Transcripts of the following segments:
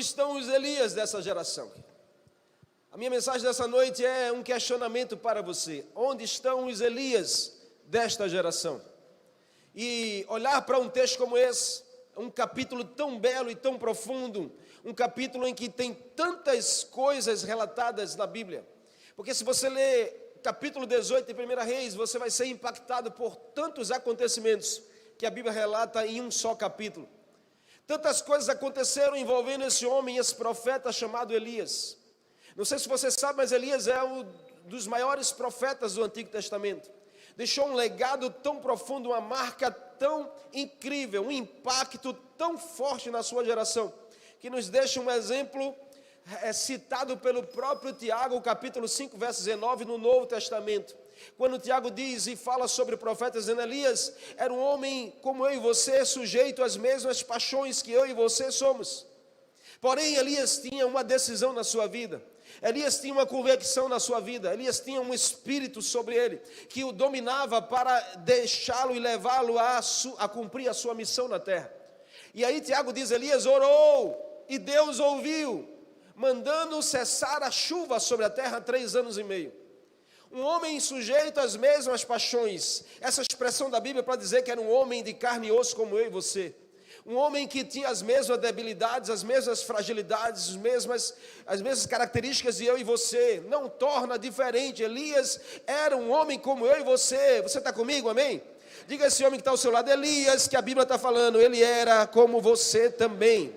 estão os Elias dessa geração? A minha mensagem dessa noite é um questionamento para você. Onde estão os Elias desta geração? E olhar para um texto como esse, um capítulo tão belo e tão profundo, um capítulo em que tem tantas coisas relatadas na Bíblia. Porque se você ler capítulo 18 de 1 Reis, você vai ser impactado por tantos acontecimentos que a Bíblia relata em um só capítulo. Tantas coisas aconteceram envolvendo esse homem, esse profeta chamado Elias. Não sei se você sabe, mas Elias é um dos maiores profetas do Antigo Testamento. Deixou um legado tão profundo, uma marca tão incrível, um impacto tão forte na sua geração, que nos deixa um exemplo citado pelo próprio Tiago, capítulo 5, verso 19, no Novo Testamento. Quando Tiago diz e fala sobre o profeta, dizendo: Elias era um homem como eu e você, sujeito às mesmas paixões que eu e você somos. Porém, Elias tinha uma decisão na sua vida. Elias tinha uma convicção na sua vida. Elias tinha um espírito sobre ele, que o dominava para deixá-lo e levá-lo a cumprir a sua missão na terra. E aí Tiago diz: Elias orou, e Deus ouviu, mandando cessar a chuva sobre a terra 3 anos e meio. Um homem sujeito às mesmas paixões. Essa expressão da Bíblia para dizer que era um homem de carne e osso como eu e você. Um homem que tinha as mesmas debilidades, as mesmas fragilidades, as mesmas características de eu e você. Não torna diferente. Elias era um homem como eu e você. Você está comigo, amém? Diga a esse homem que está ao seu lado: Elias, que a Bíblia está falando, ele era como você também.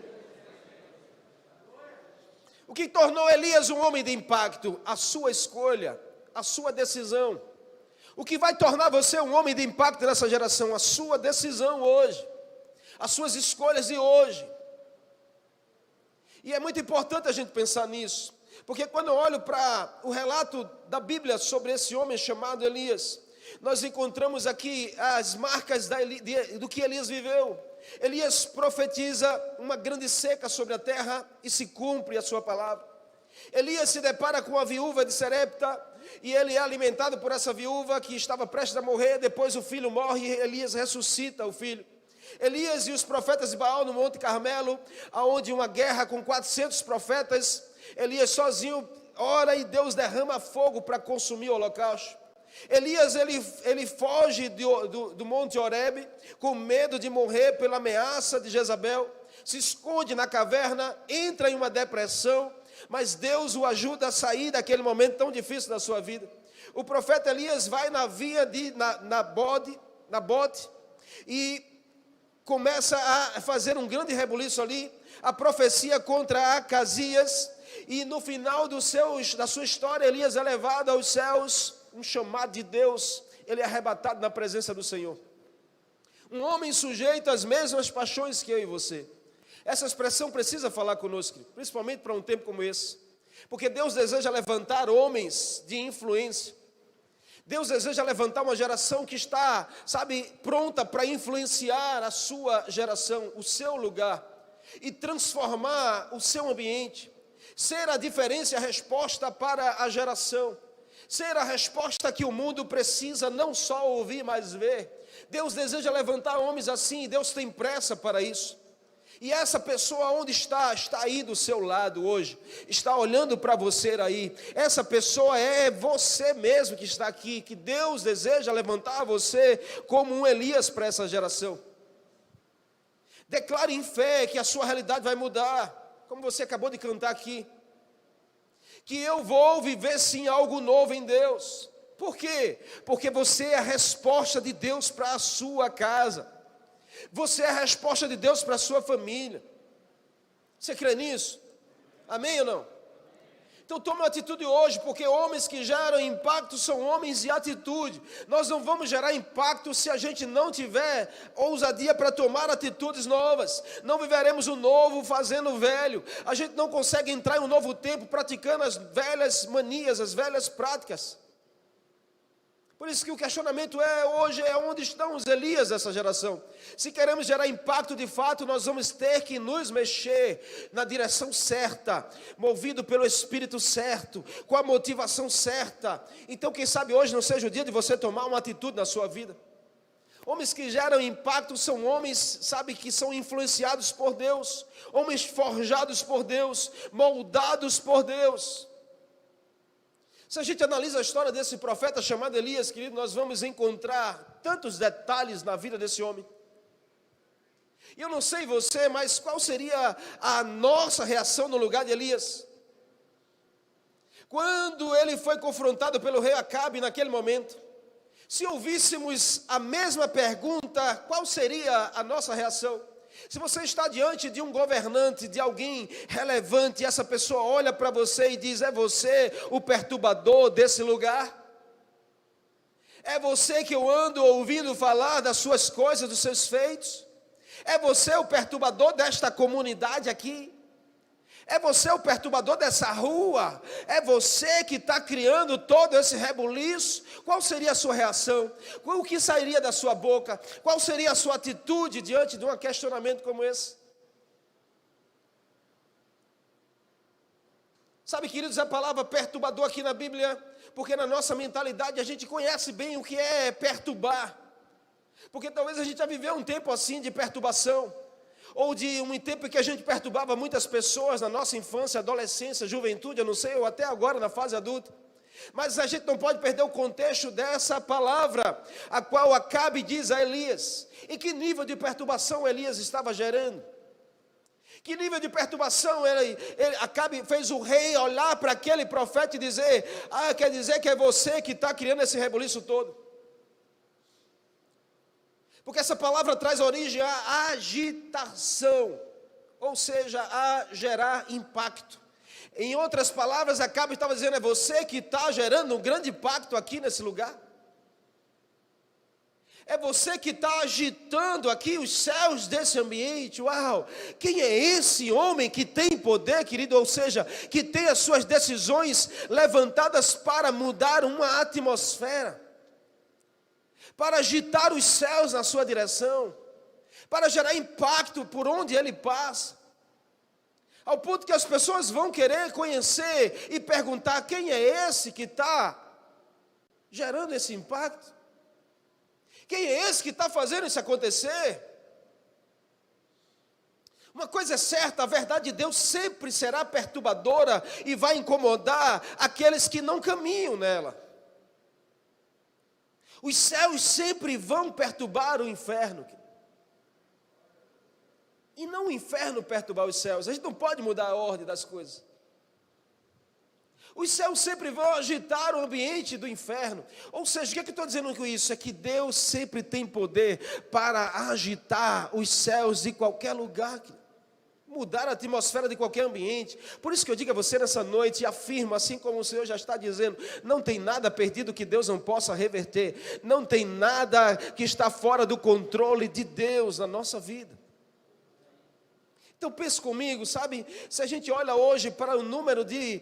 O que tornou Elias um homem de impacto? A sua escolha, a sua decisão. O que vai tornar você um homem de impacto nessa geração? A sua decisão hoje. As suas escolhas de hoje. E é muito importante a gente pensar nisso, porque quando eu olho para o relato da Bíblia sobre esse homem chamado Elias, nós encontramos aqui as marcas do que Elias viveu. Elias profetiza uma grande seca sobre a terra e se cumpre a sua palavra. Elias se depara com a viúva de Serepta e ele é alimentado por essa viúva que estava prestes a morrer. Depois o filho morre e Elias ressuscita o filho. Elias e os profetas de Baal no Monte Carmelo, onde uma guerra com 400 profetas, Elias sozinho ora e Deus derrama fogo para consumir o holocausto. Elias ele foge do Monte Horebe com medo de morrer pela ameaça de Jezabel, se esconde na caverna, entra em uma depressão, mas Deus o ajuda a sair daquele momento tão difícil da sua vida. O profeta Elias vai na via de Nabote e começa a fazer um grande rebuliço ali, a profecia contra Acasias, e no final da sua história, Elias é levado aos céus, um chamado de Deus, ele é arrebatado na presença do Senhor. Um homem sujeito às mesmas paixões que eu e você. Essa expressão precisa falar conosco, principalmente para um tempo como esse, porque Deus deseja levantar homens de influência. Deus deseja levantar uma geração que está, pronta para influenciar a sua geração, o seu lugar, e transformar o seu ambiente, ser a diferença e a resposta para a geração, ser a resposta que o mundo precisa não só ouvir, mas ver. Deus deseja levantar homens assim, e Deus tem pressa para isso. E essa pessoa onde está? Está aí do seu lado hoje, está olhando para você aí. Essa pessoa é você mesmo que está aqui, que Deus deseja levantar você como um Elias para essa geração. Declare em fé que a sua realidade vai mudar, como você acabou de cantar aqui. Que eu vou viver sim algo novo em Deus. Por quê? Porque você é a resposta de Deus para a sua casa. Você é a resposta de Deus para a sua família. Você crê nisso? Amém ou não? Então tome uma atitude hoje, porque homens que geram impacto são homens de atitude. Nós não vamos gerar impacto se a gente não tiver ousadia para tomar atitudes novas. Não viveremos o novo fazendo o velho. A gente não consegue entrar em um novo tempo praticando as velhas manias, as velhas práticas. Por isso que o questionamento hoje é onde estão os Elias dessa geração. Se queremos gerar impacto de fato, nós vamos ter que nos mexer na direção certa, movido pelo Espírito certo, com a motivação certa. Então quem sabe hoje não seja o dia de você tomar uma atitude na sua vida. Homens que geram impacto são homens, sabe, que são influenciados por Deus, homens forjados por Deus, moldados por Deus. Se a gente analisa a história desse profeta chamado Elias, querido, nós vamos encontrar tantos detalhes na vida desse homem. E eu não sei você, mas qual seria a nossa reação no lugar de Elias? Quando ele foi confrontado pelo rei Acabe naquele momento, se ouvíssemos a mesma pergunta, qual seria a nossa reação? Se você está diante de um governante, de alguém relevante, e essa pessoa olha para você e diz: é você o perturbador desse lugar? É você que eu ando ouvindo falar das suas coisas, dos seus feitos? É você o perturbador desta comunidade aqui? É você o perturbador dessa rua? É você que está criando todo esse rebuliço? Qual seria a sua reação? O que sairia da sua boca? Qual seria a sua atitude diante de um questionamento como esse? Sabe, queridos, a palavra perturbador aqui na Bíblia, porque na nossa mentalidade a gente conhece bem o que é perturbar. Porque talvez a gente já viveu um tempo assim de perturbação, ou de um tempo em que a gente perturbava muitas pessoas na nossa infância, adolescência, juventude, eu não sei, ou até agora na fase adulta. Mas a gente não pode perder o contexto dessa palavra, a qual Acabe diz a Elias. E que nível de perturbação Elias estava gerando? Que nível de perturbação Acabe fez o rei olhar para aquele profeta e dizer: quer dizer que é você que está criando esse rebuliço todo? Porque essa palavra traz origem à agitação, ou seja, a gerar impacto. Em outras palavras, Acabe estava dizendo: é você que está gerando um grande impacto aqui nesse lugar. É você que está agitando aqui os céus desse ambiente. Uau! Quem é esse homem que tem poder, querido? Ou seja, que tem as suas decisões levantadas para mudar uma atmosfera, para agitar os céus na sua direção, para gerar impacto por onde ele passa, ao ponto que as pessoas vão querer conhecer e perguntar: quem é esse que está gerando esse impacto? Quem é esse que está fazendo isso acontecer? Uma coisa é certa, a verdade de Deus sempre será perturbadora e vai incomodar aqueles que não caminham nela. Os céus sempre vão perturbar o inferno. E não o inferno perturbar os céus. A gente não pode mudar a ordem das coisas. Os céus sempre vão agitar o ambiente do inferno. Ou seja, o que é que eu estou dizendo com isso? É que Deus sempre tem poder para agitar os céus de qualquer lugar, mudar a atmosfera de qualquer ambiente. Por isso que eu digo a você nessa noite, e afirmo, assim como o Senhor já está dizendo: não tem nada perdido que Deus não possa reverter. Não tem nada que está fora do controle de Deus na nossa vida. Então pense comigo, sabe, se a gente olha hoje para o número de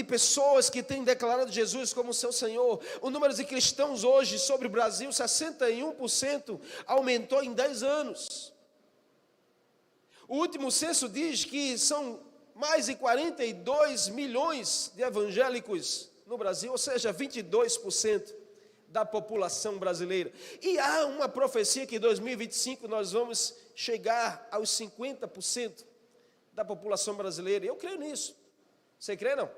pessoas que têm declarado Jesus como seu Senhor, o número de cristãos hoje sobre o Brasil, 61% aumentou em 10 anos. O último censo diz que são mais de 42 milhões de evangélicos no Brasil, ou seja, 22% da população brasileira. E há uma profecia que em 2025 nós vamos chegar aos 50% da população brasileira. Eu creio nisso. Você crê, não?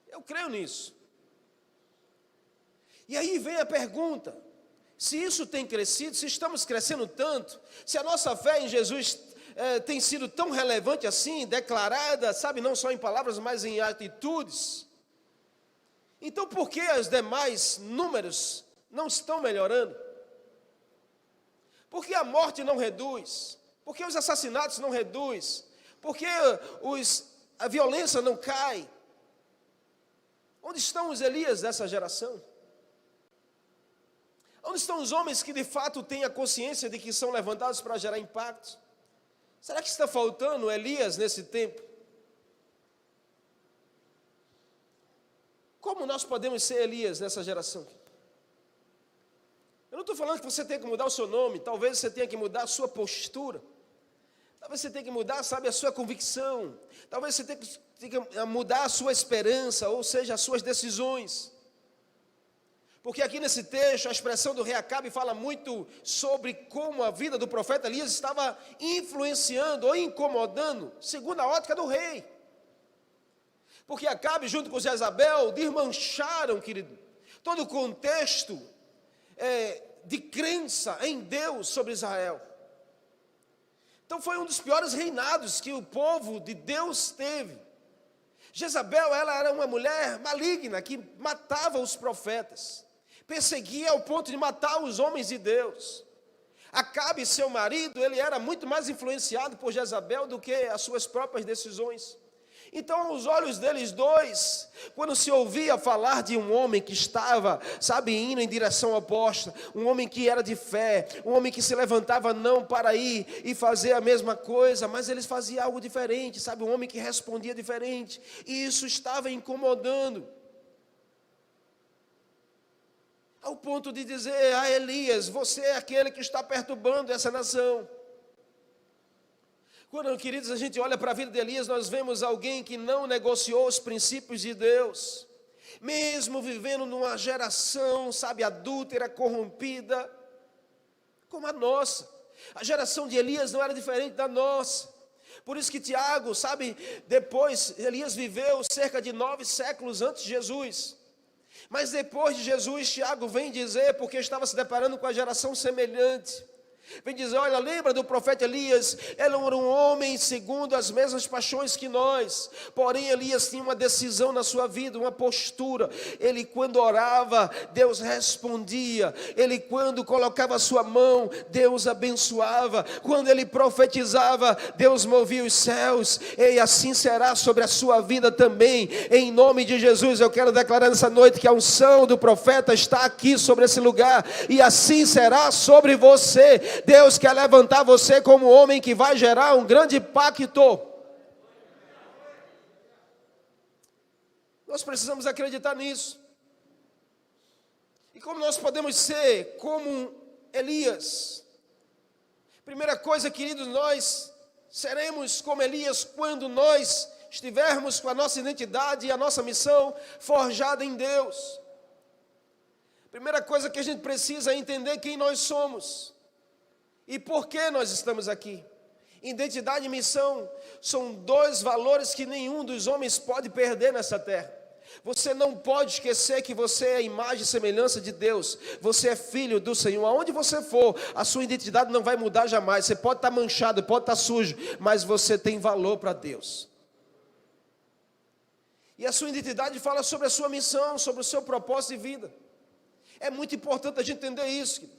Eu creio nisso. E aí vem a pergunta: se isso tem crescido, se estamos crescendo tanto, se a nossa fé em Jesus tem sido tão relevante assim, declarada, sabe, não só em palavras, mas em atitudes, então por que os demais números não estão melhorando? Por que a morte não reduz? Por que os assassinatos não reduzem? Por que a violência não cai? Onde estão os Elias dessa geração? Onde estão os homens que de fato têm a consciência de que são levantados para gerar impacto? Será que está faltando Elias nesse tempo? Como nós podemos ser Elias nessa geração? Eu não estou falando que você tem que mudar o seu nome, talvez você tenha que mudar a sua postura, talvez você tenha que mudar, sabe, a sua convicção, talvez você tenha que mudar a sua esperança, ou seja, as suas decisões. Porque aqui nesse texto, a expressão do rei Acabe fala muito sobre como a vida do profeta Elias estava influenciando ou incomodando, segundo a ótica do rei. Porque Acabe, junto com Jezabel, desmancharam, querido, todo o contexto de crença em Deus sobre Israel. Então foi um dos piores reinados que o povo de Deus teve. Jezabel, ela era uma mulher maligna que matava os profetas. Perseguia ao ponto de matar os homens de Deus. Acabe, seu marido, ele era muito mais influenciado por Jezabel do que as suas próprias decisões. Então, aos olhos deles dois, quando se ouvia falar de um homem que estava, indo em direção oposta, um homem que era de fé, um homem que se levantava não para ir e fazer a mesma coisa, mas eles faziam algo diferente, um homem que respondia diferente, e isso estava incomodando. Ao ponto de dizer a Elias, você é aquele que está perturbando essa nação. Quando, queridos, a gente olha para a vida de Elias, nós vemos alguém que não negociou os princípios de Deus, mesmo vivendo numa geração, adúltera, corrompida, como a nossa. A geração de Elias não era diferente da nossa. Por isso que Tiago, depois Elias viveu cerca de 9 séculos antes de Jesus. Mas depois de Jesus, Tiago vem dizer, porque estava se deparando com a geração semelhante, vem dizer, olha, lembra do profeta Elias? Ele era um homem segundo as mesmas paixões que nós, porém Elias tinha uma decisão na sua vida, uma postura. Ele quando orava, Deus respondia. Ele quando colocava a sua mão, Deus abençoava. Quando ele profetizava, Deus movia os céus. E assim será sobre a sua vida também. Em nome de Jesus, eu quero declarar nessa noite que a unção do profeta está aqui sobre esse lugar, e assim será sobre você. Deus quer levantar você como homem que vai gerar um grande pacto. Nós precisamos acreditar nisso. E como nós podemos ser como Elias? Primeira coisa, queridos, nós seremos como Elias quando nós estivermos com a nossa identidade e a nossa missão forjada em Deus. Primeira coisa que a gente precisa é entender quem nós somos. E por que nós estamos aqui? Identidade e missão são 2 valores que nenhum dos homens pode perder nessa terra. Você não pode esquecer que você é a imagem e semelhança de Deus. Você é filho do Senhor. Aonde você for, a sua identidade não vai mudar jamais. Você pode estar manchado, pode estar sujo, mas você tem valor para Deus. E a sua identidade fala sobre a sua missão, sobre o seu propósito de vida. É muito importante a gente entender isso.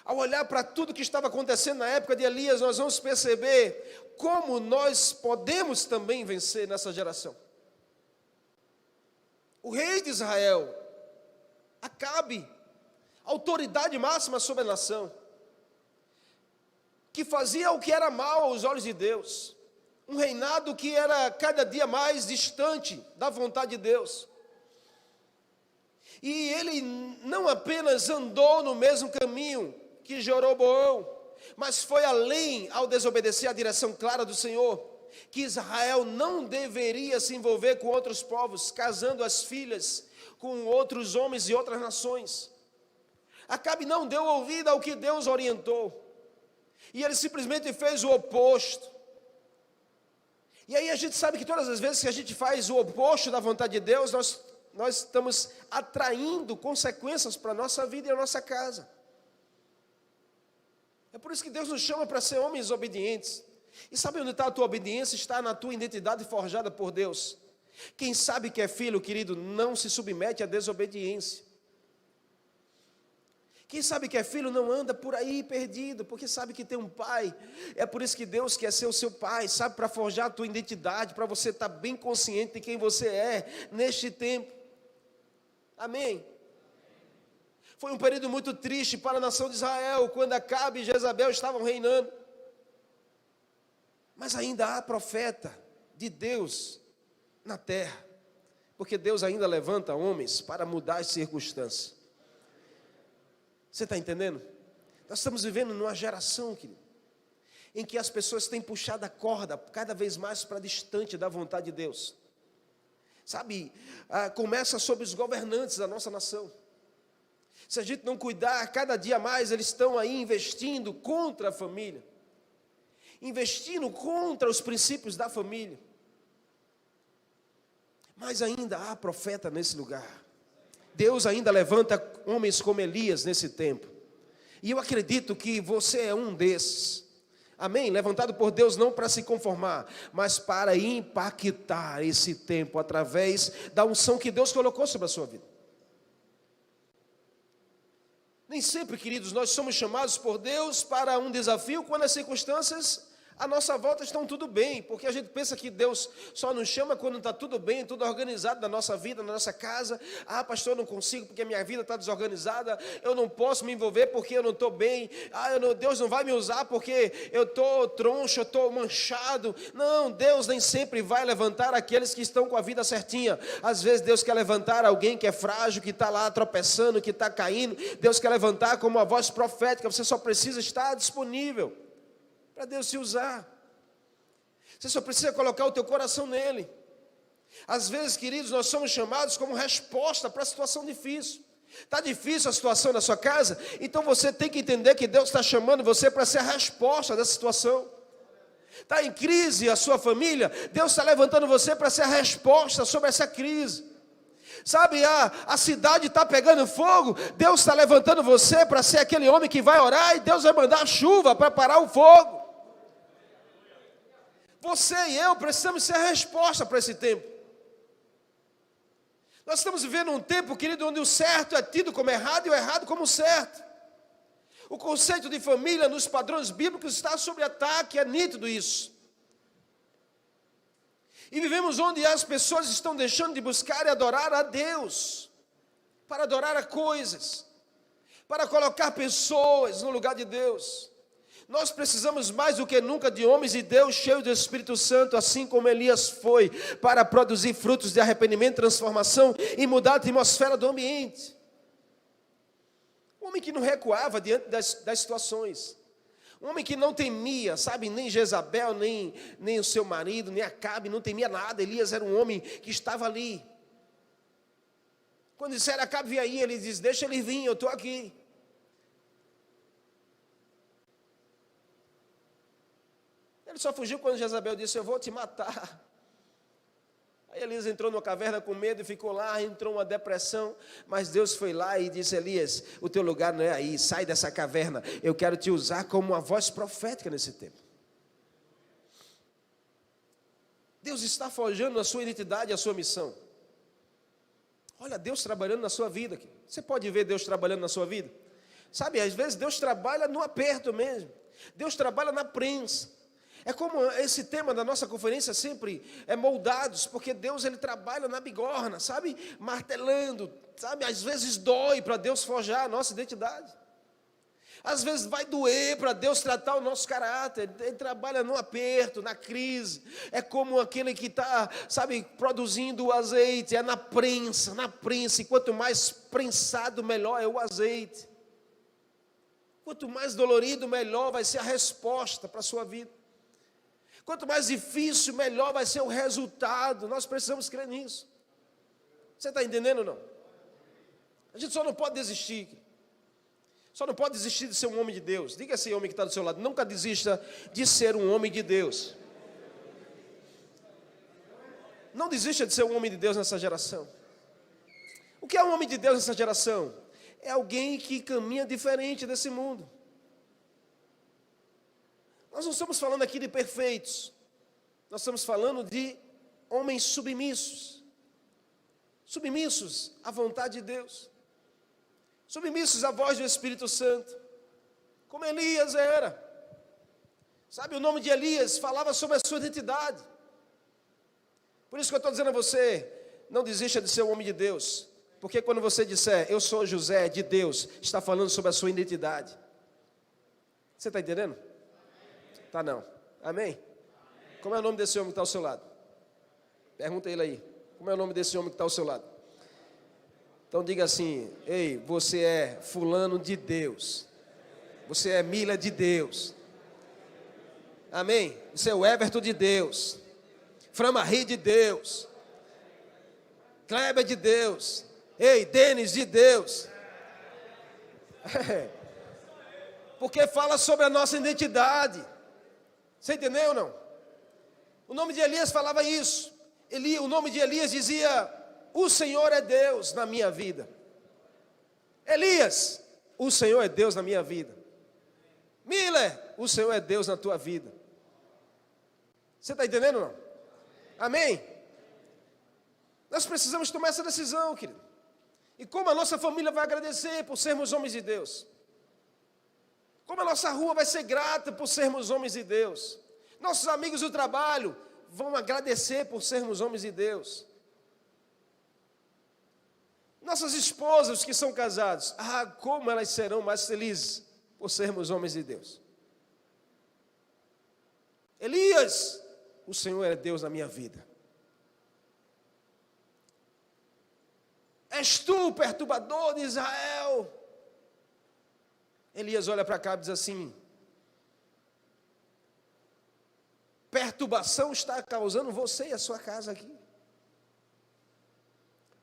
Ao olhar para tudo que estava acontecendo na época de Elias, nós vamos perceber como nós podemos também vencer nessa geração. O rei de Israel, Acabe, autoridade máxima sobre a nação, que fazia o que era mal aos olhos de Deus, um reinado que era cada dia mais distante da vontade de Deus. E ele não apenas andou no mesmo caminho que Jeroboão, mas foi além ao desobedecer a direção clara do Senhor, que Israel não deveria se envolver com outros povos, casando as filhas com outros homens e outras nações. Acabe não deu ouvido ao que Deus orientou, e ele simplesmente fez o oposto. E aí a gente sabe que todas as vezes que a gente faz o oposto da vontade de Deus, nós estamos atraindo consequências para a nossa vida e a nossa casa. É por isso que Deus nos chama para ser homens obedientes. E sabe onde está a tua obediência? Está na tua identidade forjada por Deus. Quem sabe que é filho, querido, não se submete à desobediência. Quem sabe que é filho não anda por aí perdido, porque sabe que tem um pai. É por isso que Deus quer ser o seu pai, para forjar a tua identidade, para você estar bem consciente de quem você é neste tempo. Amém? Foi um período muito triste para a nação de Israel, quando Acabe e Jezabel estavam reinando. Mas ainda há profeta de Deus na terra, porque Deus ainda levanta homens para mudar as circunstâncias. Você está entendendo? Nós estamos vivendo numa geração, querido, em que as pessoas têm puxado a corda cada vez mais para distante da vontade de Deus. Sabe, começa sobre os governantes da nossa nação. Se a gente não cuidar, cada dia mais eles estão aí investindo contra a família, investindo contra os princípios da família. Mas ainda há profeta nesse lugar. Deus ainda levanta homens como Elias nesse tempo. E eu acredito que você é um desses. Amém? Levantado por Deus não para se conformar, mas para impactar esse tempo através da unção que Deus colocou sobre a sua vida. Nem sempre, queridos, nós somos chamados por Deus para um desafio quando as circunstâncias à nossa volta estão tudo bem, porque a gente pensa que Deus só nos chama quando está tudo bem, tudo organizado na nossa vida, na nossa casa. Pastor, eu não consigo porque a minha vida está desorganizada, eu não posso me envolver porque eu não estou bem, Deus não vai me usar porque eu estou troncho, eu estou manchado. Não, Deus nem sempre vai levantar aqueles que estão com a vida certinha. Às vezes Deus quer levantar alguém que é frágil, que está lá tropeçando, que está caindo. Deus quer levantar como uma voz profética. Você só precisa estar disponível para Deus te usar. Você só precisa colocar o teu coração nele. Às vezes, queridos, nós somos chamados como resposta para a situação difícil. Está difícil a situação na sua casa? Então você tem que entender que Deus está chamando você para ser a resposta dessa situação. Está em crise a sua família? Deus está levantando você para ser a resposta sobre essa crise. Sabe, a cidade está pegando fogo, Deus está levantando você para ser aquele homem que vai orar e Deus vai mandar chuva para parar o fogo. Você e eu precisamos ser a resposta para esse tempo. Nós estamos vivendo um tempo, querido, onde o certo é tido como errado e o errado como certo. O conceito de família nos padrões bíblicos está sob ataque, é nítido isso. E vivemos onde as pessoas estão deixando de buscar e adorar a Deus, para adorar a coisas, para colocar pessoas no lugar de Deus. Nós precisamos mais do que nunca de homens de Deus cheios do Espírito Santo, assim como Elias foi, para produzir frutos de arrependimento, transformação e mudar a atmosfera do ambiente. Um homem que não recuava diante das situações. Um homem que não temia, sabe, nem Jezabel, nem o seu marido, nem Acabe, não temia nada. Elias era um homem que estava ali. Quando disseram Acabe, vem aí, ele diz, deixa ele vir, eu estou aqui. Ele só fugiu quando Jezabel disse, eu vou te matar. Aí Elias entrou numa caverna com medo e ficou lá, entrou uma depressão, mas Deus foi lá e disse, Elias, o teu lugar não é aí, sai dessa caverna, eu quero te usar como uma voz profética nesse tempo. Deus está forjando a sua identidade, a sua missão. Olha, Deus trabalhando na sua vida aqui. Você pode ver Deus trabalhando na sua vida? Sabe, às vezes Deus trabalha no aperto mesmo, Deus trabalha na prensa. É como esse tema da nossa conferência sempre é moldados, porque Deus ele trabalha na bigorna, sabe? Martelando, sabe? Às vezes dói para Deus forjar a nossa identidade. Às vezes vai doer para Deus tratar o nosso caráter. Ele trabalha no aperto, na crise. É como aquele que está, sabe, produzindo o azeite. É na prensa. E quanto mais prensado, melhor é o azeite. Quanto mais dolorido, melhor vai ser a resposta para a sua vida. Quanto mais difícil, melhor vai ser o resultado. Nós precisamos crer nisso. Você está entendendo ou não? A gente só não pode desistir. Só não pode desistir de ser um homem de Deus. Diga a esse homem que está do seu lado, nunca desista de ser um homem de Deus. Não desista de ser um homem de Deus nessa geração. O que é um homem de Deus nessa geração? É alguém que caminha diferente desse mundo. Nós não estamos falando aqui de perfeitos. Nós estamos falando de homens submissos. Submissos à vontade de Deus. Submissos à voz do Espírito Santo. Como Elias era. Sabe, o nome de Elias falava sobre a sua identidade. Por isso que eu estou dizendo a você, não desista de ser um homem de Deus. Porque quando você disser, eu sou José de Deus, está falando sobre a sua identidade. Você está entendendo? Tá não. Amém? Como é o nome desse homem que está ao seu lado? Pergunta ele aí. Como é o nome desse homem que está ao seu lado? Então diga assim, ei, você é fulano de Deus. Você é Mila de Deus. Amém? Você é o Everton de Deus. Framarri de Deus. Kleber de Deus. Ei, Denis de Deus. Porque fala sobre a nossa identidade. Você entendeu ou não? O nome de Elias falava isso. O nome de Elias dizia: o Senhor é Deus na minha vida. Elias, o Senhor é Deus na minha vida. Miller, o Senhor é Deus na tua vida. Você está entendendo ou não? Amém? Nós precisamos tomar essa decisão, querido. E como a nossa família vai agradecer por sermos homens de Deus? Como a nossa rua vai ser grata por sermos homens de Deus? Nossos amigos do trabalho vão agradecer por sermos homens de Deus. Nossas esposas que são casadas, como elas serão mais felizes por sermos homens de Deus. Elias, o Senhor é Deus na minha vida. És tu o perturbador de Israel. Elias olha para cá e diz assim: perturbação está causando você e a sua casa aqui.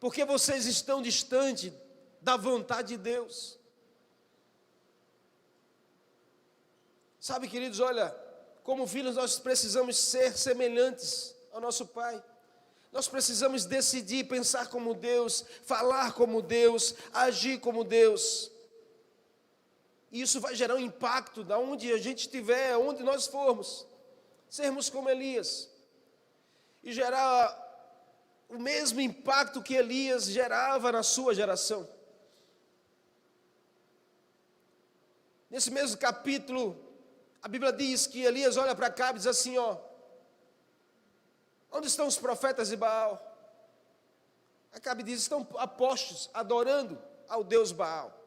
Porque vocês estão distantes da vontade de Deus. Sabe, queridos, olha, como filhos nós precisamos ser semelhantes ao nosso Pai. Nós precisamos decidir, pensar como Deus, falar como Deus, agir como Deus. E isso vai gerar um impacto de onde a gente estiver, onde nós formos. Sermos como Elias. E gerar o mesmo impacto que Elias gerava na sua geração. Nesse mesmo capítulo, a Bíblia diz que Elias olha para cá e diz assim, onde estão os profetas de Baal? Acabe diz, estão apostos, adorando ao Deus Baal.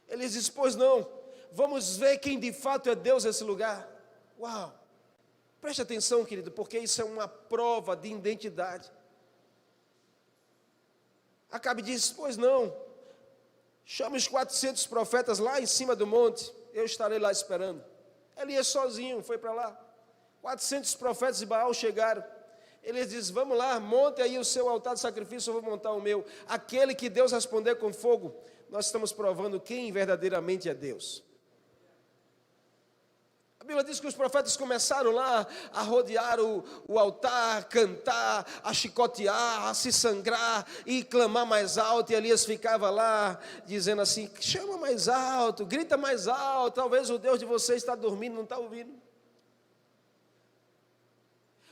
Elias diz, pois não, vamos ver quem de fato é Deus nesse lugar. Uau, preste atenção, querido, porque isso é uma prova de identidade. Acabe diz, pois não, chame os 400 profetas lá em cima do monte, eu estarei lá esperando. Elias sozinho foi para lá. 400 profetas de Baal chegaram. Elias diz, vamos lá, monte aí o seu altar de sacrifício, eu vou montar o meu. Aquele que Deus responder com fogo, nós estamos provando quem verdadeiramente é Deus. A Bíblia diz que os profetas começaram lá a rodear o altar, cantar, a chicotear, a se sangrar e clamar mais alto. E Elias ficava lá dizendo assim, chama mais alto, grita mais alto, talvez o Deus de vocês está dormindo, não está ouvindo.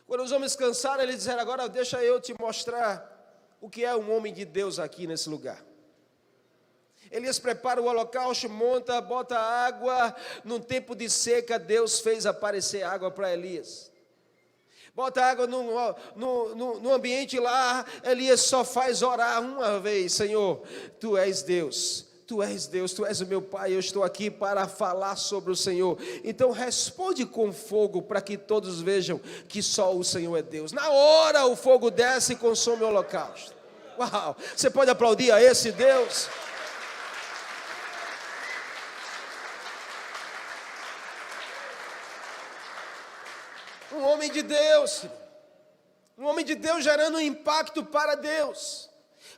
Quando os homens cansaram, eles disseram, agora deixa eu te mostrar o que é um homem de Deus aqui nesse lugar. Elias prepara o holocausto, monta, bota água. Num tempo de seca, Deus fez aparecer água para Elias. Bota água no ambiente lá, Elias só faz orar uma vez, Senhor, Tu és Deus. Tu és Deus, Tu és o meu Pai, eu estou aqui para falar sobre o Senhor. Então responde com fogo para que todos vejam que só o Senhor é Deus. Na hora o fogo desce e consome o holocausto. Uau, você pode aplaudir a esse Deus? Um homem de Deus, um homem de Deus gerando um impacto para Deus.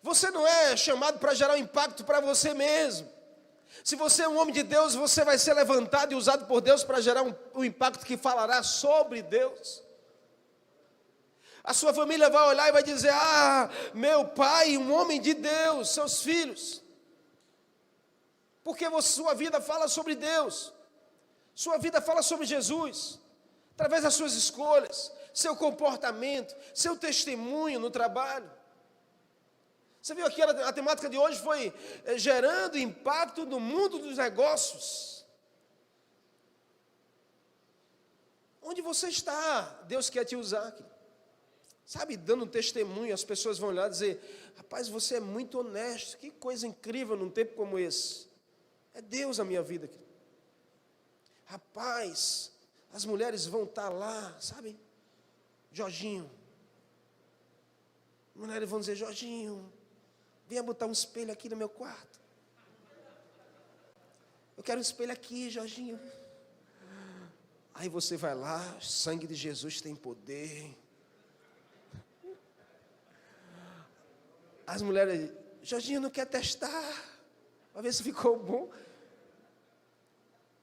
Você não é chamado para gerar um impacto para você mesmo. Se você é um homem de Deus, você vai ser levantado e usado por Deus para gerar um impacto que falará sobre Deus. A sua família vai olhar e vai dizer, meu pai, um homem de Deus, seus filhos. Porque sua vida fala sobre Deus. Sua vida fala sobre Jesus. Através das suas escolhas, seu comportamento, seu testemunho no trabalho. Você viu aqui, a temática de hoje foi gerando impacto no mundo dos negócios. Onde você está, Deus quer te usar. Sabe, dando um testemunho, as pessoas vão olhar e dizer, rapaz, você é muito honesto, que coisa incrível num tempo como esse. É Deus na minha vida. Rapaz, as mulheres vão estar lá, sabe? Jorginho. As mulheres vão dizer, Jorginho, venha botar um espelho aqui no meu quarto. Eu quero um espelho aqui, Jorginho. Aí você vai lá, o sangue de Jesus tem poder. As mulheres, Jorginho não quer testar, para ver se ficou bom.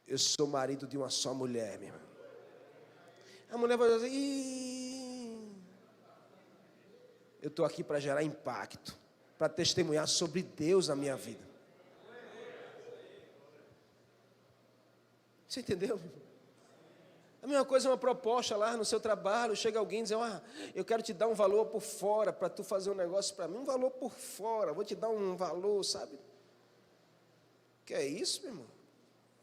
Eu sou marido de uma só mulher, meu irmão. A mulher vai dizer, eu estou aqui para gerar impacto, para testemunhar sobre Deus na minha vida. Você entendeu? A mesma coisa é uma proposta lá no seu trabalho, chega alguém e diz, eu quero te dar um valor por fora, para tu fazer um negócio para mim, um valor por fora, vou te dar um valor, sabe? Que é isso, meu irmão?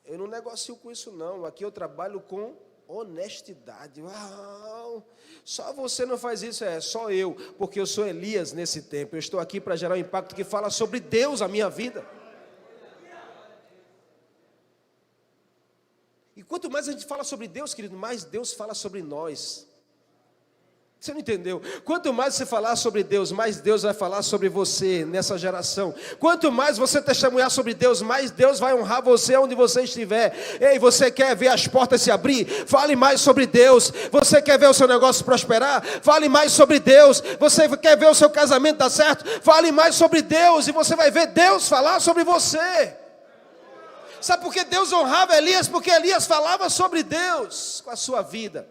Eu não negocio com isso não, aqui eu trabalho com honestidade. Uau, só você não faz isso, só eu, porque eu sou Elias nesse tempo, eu estou aqui para gerar um impacto que fala sobre Deus, a minha vida. E quanto mais a gente fala sobre Deus, querido, mais Deus fala sobre nós. Você não entendeu? Quanto mais você falar sobre Deus, mais Deus vai falar sobre você nessa geração. Quanto mais você testemunhar sobre Deus, mais Deus vai honrar você onde você estiver. Ei, você quer ver as portas se abrir? Fale mais sobre Deus. Você quer ver o seu negócio prosperar? Fale mais sobre Deus. Você quer ver o seu casamento dar certo? Fale mais sobre Deus e você vai ver Deus falar sobre você. Sabe por que Deus honrava Elias? Porque Elias falava sobre Deus com a sua vida.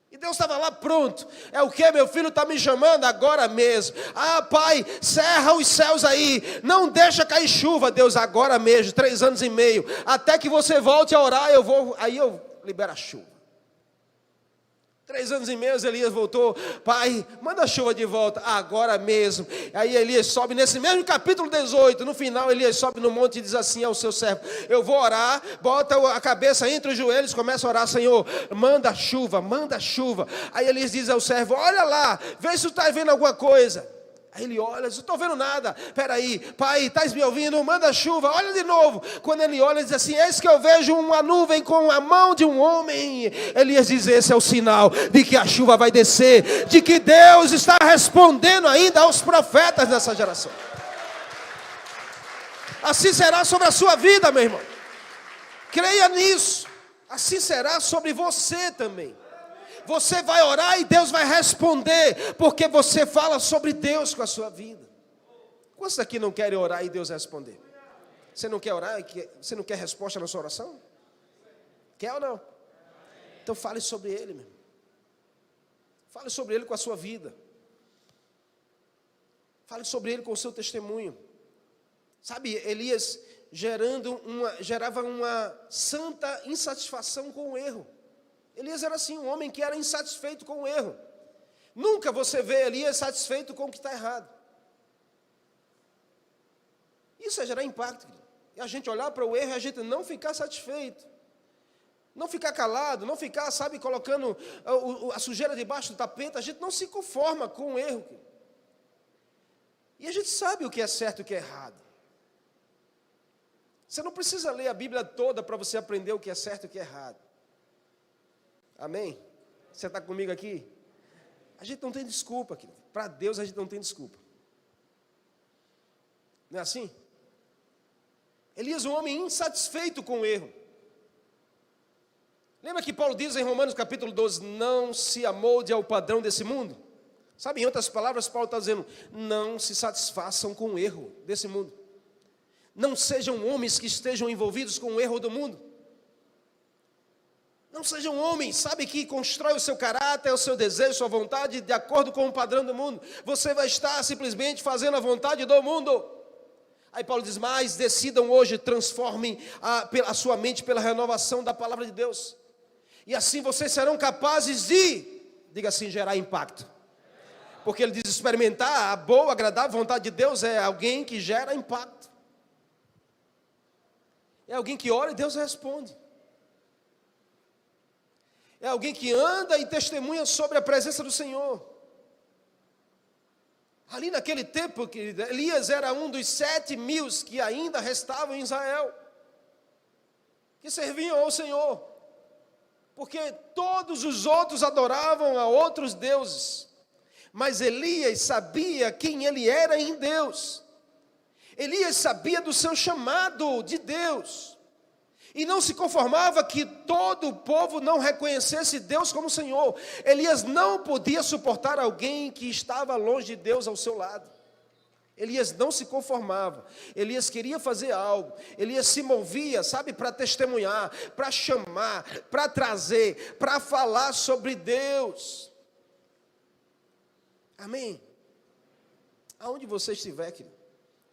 E Deus estava lá pronto. É o que? Meu filho está me chamando agora mesmo. Pai, cerra os céus aí. Não deixa cair chuva, Deus, agora mesmo, 3 anos e meio. Até que você volte a orar, aí eu libero a chuva. 3 anos e meio, Elias voltou. Pai, manda a chuva de volta, agora mesmo. Aí Elias sobe, nesse mesmo capítulo 18, no final Elias sobe no monte e diz assim ao seu servo, eu vou orar, bota a cabeça entre os joelhos, começa a orar, Senhor, manda chuva, manda chuva. Aí Elias diz ao servo, olha lá, vê se tu está vendo alguma coisa. Aí ele olha, não estou vendo nada. Peraí, pai, estás me ouvindo? Manda chuva, olha de novo. Quando ele olha, ele diz assim, eis que eu vejo uma nuvem com a mão de um homem. Elias diz, esse é o sinal de que a chuva vai descer, de que Deus está respondendo ainda aos profetas dessa geração. Assim será sobre a sua vida, meu irmão. Creia nisso. Assim será sobre você também. Você vai orar e Deus vai responder, porque você fala sobre Deus com a sua vida. Quantos aqui não querem orar e Deus responder? Você não quer orar? Você não quer resposta na sua oração? Quer ou não? Então fale sobre Ele, meu. Fale sobre Ele com a sua vida. Fale sobre Ele com o seu testemunho. Sabe, Elias gerava uma santa insatisfação com o erro. Elias era assim, um homem que era insatisfeito com o erro. Nunca você vê Elias satisfeito com o que está errado. Isso é gerar impacto. E a gente olhar para o erro e a gente não ficar satisfeito. Não ficar calado, não ficar, sabe, colocando a sujeira debaixo do tapete. A gente não se conforma com o erro. E a gente sabe o que é certo e o que é errado. Você não precisa ler a Bíblia toda para você aprender o que é certo e o que é errado. Amém? Você está comigo aqui? A gente não tem desculpa, querido. Para Deus a gente não tem desculpa. Não é assim? Elias, um homem insatisfeito com o erro. Lembra que Paulo diz em Romanos capítulo 12, não se amolde ao padrão desse mundo? Sabe, em outras palavras, Paulo está dizendo, não se satisfaçam com o erro desse mundo. Não sejam homens que estejam envolvidos com o erro do mundo. Não sejam homens, sabe, que constrói o seu caráter, o seu desejo, sua vontade, de acordo com o padrão do mundo. Você vai estar simplesmente fazendo a vontade do mundo. Aí Paulo diz, mas decidam hoje, transformem a sua mente pela renovação da palavra de Deus. E assim vocês serão capazes de, diga assim, gerar impacto. Porque ele diz, experimentar a boa, agradável vontade de Deus é alguém que gera impacto. É alguém que ora e Deus responde. É alguém que anda e testemunha sobre a presença do Senhor. Ali naquele tempo, querido, Elias era um dos 7.000 que ainda restavam em Israel, que serviam ao Senhor, porque todos os outros adoravam a outros deuses, mas Elias sabia quem ele era em Deus. Elias sabia do seu chamado de Deus. E não se conformava que todo o povo não reconhecesse Deus como Senhor. Elias não podia suportar alguém que estava longe de Deus ao seu lado. Elias não se conformava, Elias queria fazer algo, Elias se movia, sabe, para testemunhar, para chamar, para trazer, para falar sobre Deus. Amém? Aonde você estiver, querido,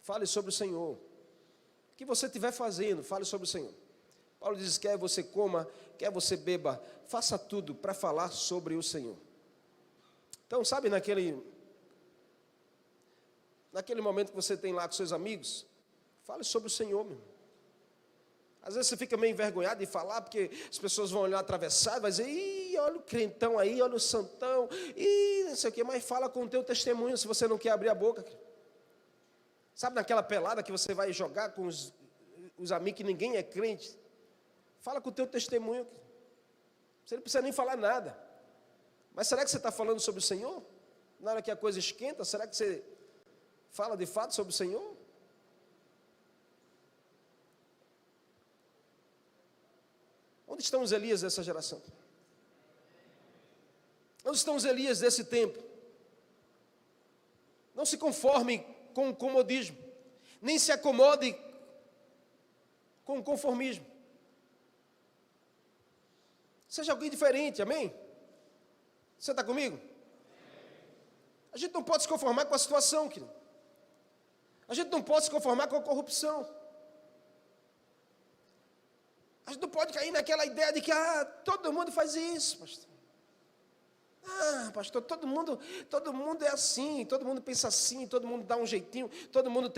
fale sobre o Senhor. O que você estiver fazendo, fale sobre o Senhor. Paulo diz, quer você coma, quer você beba, faça tudo para falar sobre o Senhor. Então, sabe, naquele momento que você tem lá com seus amigos, fale sobre o Senhor, meu. Às vezes você fica meio envergonhado de falar, porque as pessoas vão olhar atravessado, vai dizer, ih, olha o crentão aí, olha o santão, ih, não sei o quê, mas fala com o teu testemunho, se você não quer abrir a boca. Sabe naquela pelada que você vai jogar com os amigos que ninguém é crente? Fala com o teu testemunho. Você não precisa nem falar nada. Mas será que você está falando sobre o Senhor? Na hora que a coisa esquenta, será que você fala de fato sobre o Senhor? Onde estão os Elias dessa geração? Onde estão os Elias desse tempo? Não se conforme com o comodismo, nem se acomode com o conformismo. Seja alguém diferente, amém? Você está comigo? A gente não pode se conformar com a situação, querido. A gente não pode se conformar com a corrupção. A gente não pode cair naquela ideia de que todo mundo faz isso, pastor. Pastor, todo mundo é assim, todo mundo pensa assim, todo mundo dá um jeitinho, todo mundo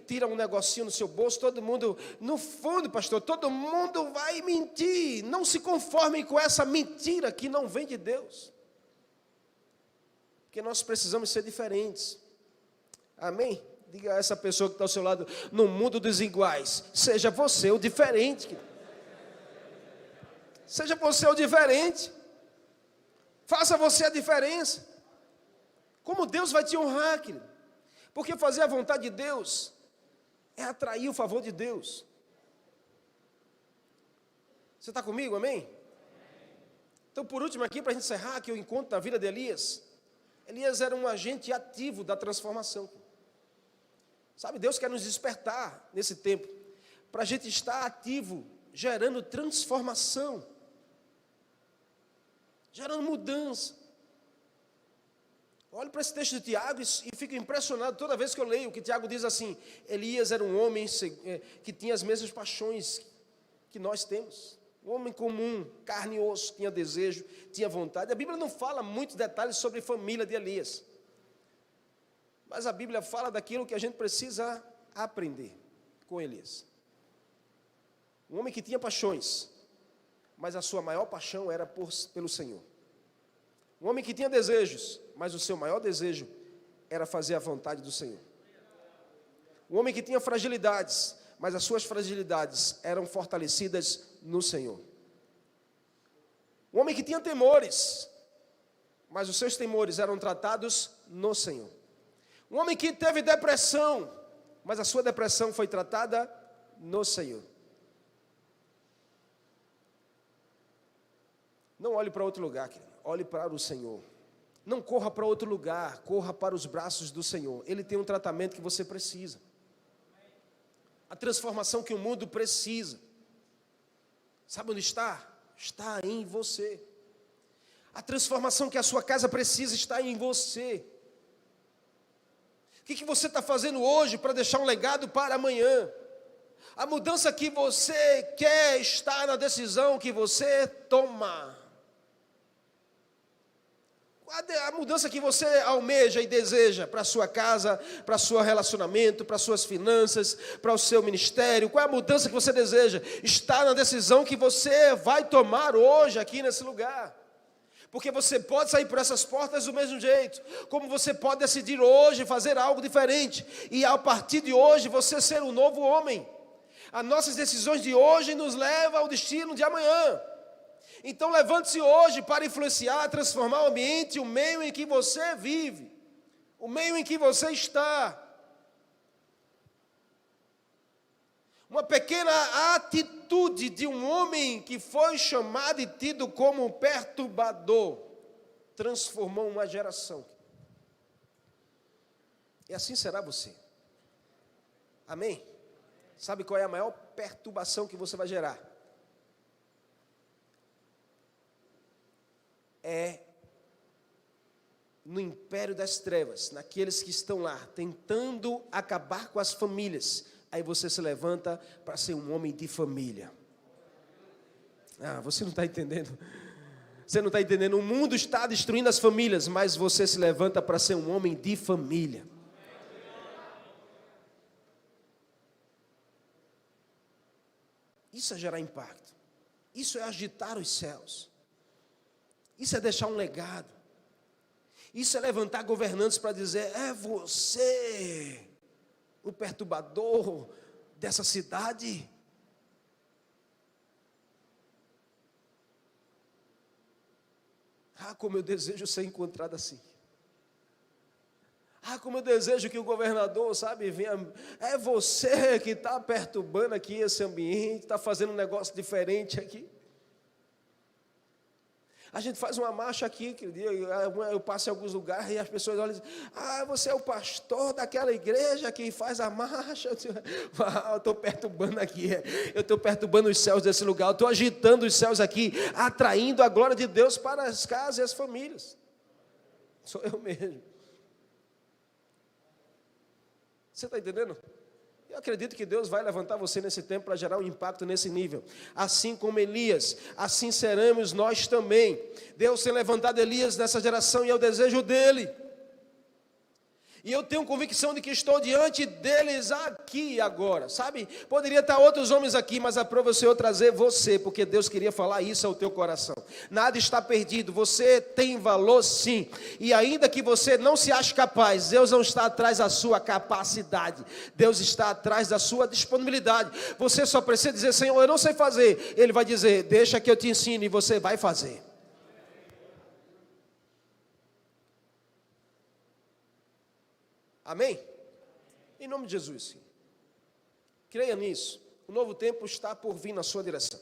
tira um negocinho no seu bolso, todo mundo, no fundo, pastor, todo mundo vai mentir. Não se conformem com essa mentira que não vem de Deus. Porque nós precisamos ser diferentes. Amém? Diga a essa pessoa que está ao seu lado, no mundo dos iguais, seja você o diferente. Seja você o diferente. Faça você a diferença. Como Deus vai te honrar, querido? Porque fazer a vontade de Deus é atrair o favor de Deus. Você está comigo, amém? Então, por último aqui, para a gente encerrar aqui o encontro da vida de Elias. Elias era um agente ativo da transformação. Sabe, Deus quer nos despertar nesse tempo, para a gente estar ativo, gerando transformação, gerando mudança. Olho para esse texto de Tiago e fico impressionado toda vez que eu leio, que Tiago diz assim, Elias era um homem que tinha as mesmas paixões que nós temos. Um homem comum, carne e osso, tinha desejo, tinha vontade. A Bíblia não fala muitos detalhes sobre a família de Elias, mas a Bíblia fala daquilo que a gente precisa aprender com Elias. Um homem que tinha paixões, mas a sua maior paixão era pelo Senhor. Um homem que tinha desejos, mas o seu maior desejo era fazer a vontade do Senhor. Um homem que tinha fragilidades, mas as suas fragilidades eram fortalecidas no Senhor. Um homem que tinha temores, mas os seus temores eram tratados no Senhor. Um homem que teve depressão, mas a sua depressão foi tratada no Senhor. Não olhe para outro lugar, querido. Olhe para o Senhor. Não corra para outro lugar, corra para os braços do Senhor. Ele tem um tratamento que você precisa. A transformação que o mundo precisa. Sabe onde está? Está em você. A transformação que a sua casa precisa está em você. O que você está fazendo hoje para deixar um legado para amanhã? A mudança que você quer está na decisão que você toma. A mudança que você almeja e deseja para a sua casa, para o seu relacionamento, para as suas finanças, para o seu ministério, qual é a mudança que você deseja? Está na decisão que você vai tomar hoje aqui nesse lugar. Porque você pode sair por essas portas do mesmo jeito, como você pode decidir hoje fazer algo diferente, e a partir de hoje você ser um novo homem. As nossas decisões de hoje nos levam ao destino de amanhã. Então levante-se hoje para influenciar, transformar o ambiente, o meio em que você vive, o meio em que você está. Uma pequena atitude de um homem que foi chamado e tido como perturbador, transformou uma geração. E assim será você. Amém? Sabe qual é a maior perturbação que você vai gerar? É no império das trevas, naqueles que estão lá, tentando acabar com as famílias. Aí você se levanta para ser um homem de família. Você não está entendendo. Você não está entendendo. O mundo está destruindo as famílias, mas você se levanta para ser um homem de família. Isso é gerar impacto. Isso é agitar os céus. Isso é deixar um legado. Isso é levantar governantes para dizer: é você o perturbador dessa cidade. Como eu desejo ser encontrado assim. Como eu desejo que o governador, venha. É você que está perturbando aqui esse ambiente, está fazendo um negócio diferente aqui. A gente faz uma marcha aqui, que eu passo em alguns lugares e as pessoas olham e dizem: você é o pastor daquela igreja que faz a marcha. Eu estou perturbando aqui, eu estou perturbando os céus desse lugar, eu estou agitando os céus aqui, atraindo a glória de Deus para as casas e as famílias. Sou eu mesmo. Você está entendendo? Eu acredito que Deus vai levantar você nesse tempo para gerar um impacto nesse nível. Assim como Elias, assim seremos nós também. Deus tem levantado Elias nessa geração e é o desejo dele. E eu tenho convicção de que estou diante deles aqui e agora, Poderia estar outros homens aqui, mas aprova o Senhor trazer você, porque Deus queria falar isso ao teu coração. Nada está perdido, você tem valor sim. E ainda que você não se ache capaz, Deus não está atrás da sua capacidade. Deus está atrás da sua disponibilidade. Você só precisa dizer: Senhor, eu não sei fazer. Ele vai dizer: deixa que eu te ensine, e você vai fazer. Amém? Em nome de Jesus. Creia nisso. O novo tempo está por vir na sua direção.